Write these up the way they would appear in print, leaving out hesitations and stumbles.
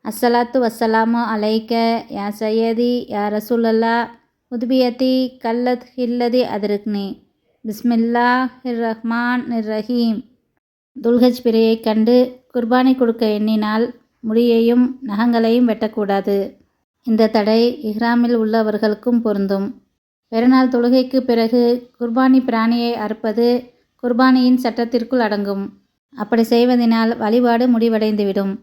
அஸ்ஸலாத்து வஸ்ஸலாமு அலைக்க யா சையதி யா ரசூலல்லா உதுபியத்தி கல்லத் ஹில்லதி அதிருக்னி பிஸ்மில்லாஹிர்ரஹ்மானிர்ரஹீம். துல்ஹஜ் பிறையைக் கண்டு குர்பானி கொடுக்க எண்ணினால் முடியையும் நகங்களையும் வெட்டக்கூடாது. இந்த தடை இஹ்ராமில் உள்ளவர்களுக்கும் பொருந்தும். பெருநாள் தொழுகைக்கு பிறகு குர்பானி பிராணியை அறுப்பது குர்பானியின் சட்டத்திற்குள் அடங்கும். அப்படி செய்வதனால் வழிபாடு முடிவடைந்துவிடும்.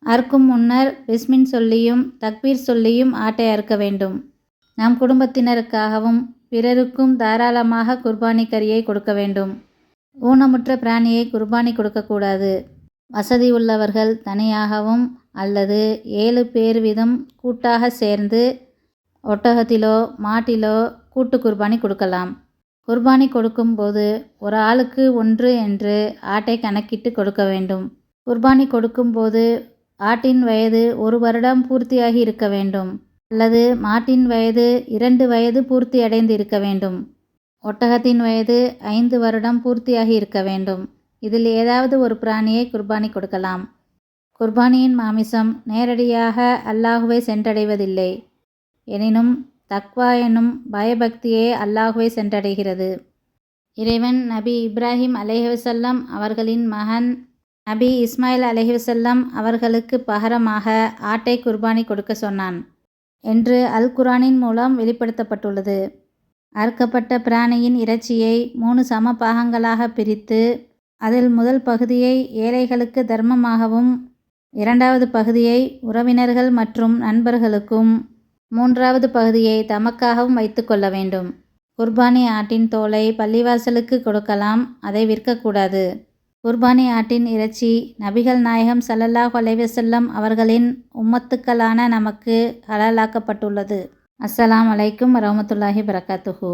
அறுக்கும் முன்னர் பிஸ்மின் சொல்லியும் தக்பீர் சொல்லியும் ஆட்டை அறுக்க வேண்டும். நம் குடும்பத்தினருக்காகவும் பிறருக்கும் தாராளமாக குர்பானி கறியை கொடுக்க வேண்டும். ஊனமுற்ற பிராணியை குர்பானி கொடுக்கக்கூடாது. வசதி உள்ளவர்கள் தனியாகவும் அல்லது 7 பேர் வீதம் கூட்டாக சேர்ந்து ஒட்டகத்திலோ மாட்டிலோ கூட்டு குர்பானி கொடுக்கலாம். குர்பானி கொடுக்கும் போது ஒரு ஆளுக்கு 1 என்று ஆட்டை கணக்கிட்டு கொடுக்க வேண்டும். குர்பானி கொடுக்கும் போது ஆட்டின் வயது 1 வருடம் பூர்த்தியாகி இருக்க வேண்டும் அல்லது மாட்டின் வயது 2 வயது பூர்த்தியடைந்து இருக்க வேண்டும். ஒட்டகத்தின் வயது 5 வருடம் பூர்த்தியாகி இருக்க வேண்டும். இதில் ஏதாவது ஒரு பிராணியை குர்பானி கொடுக்கலாம். குர்பானியின் மாமிசம் நேரடியாக அல்லாஹுவை சென்றடைவதில்லை. எனினும் தக்வா எனும் பயபக்தியே அல்லாஹுவை சென்றடைகிறது. இறைவன் நபி இப்ராஹிம் அலைஹிவஸல்லம் அவர்களின் மகன் நபி இஸ்மாயில் அலைஹிவஸல்லம் அவர்களுக்கு பகரமாக ஆட்டை குர்பானி கொடுக்க சொன்னான் என்று அல் குர்ஆனின் மூலம் வெளிப்படுத்தப்பட்டுள்ளது. அறுக்கப்பட்ட பிராணியின் இறைச்சியை 3 சம பாகங்களாக பிரித்து அதில் முதல் பகுதியை ஏழைகளுக்கு தர்மமாகவும் 2வது பகுதியை உறவினர்கள் மற்றும் நண்பர்களுக்கும் 3வது பகுதியை தமக்காகவும் வைத்து கொள்ள வேண்டும். குர்பானி ஆட்டின் தோலை பள்ளிவாசலுக்கு கொடுக்கலாம், அதை விற்கக்கூடாது. குர்பானி ஆட்டின் இறைச்சி நபிகள் நாயகம் ஸல்லல்லாஹு அலைஹி வஸல்லம் அவர்களின் உம்மத்துக்களான நமக்கு ஹலாலாக்கப்பட்டுள்ளது. அஸ்ஸலாமு அலைக்கும் வரஹ்மத்துல்லாஹி வபரகாத்துஹு.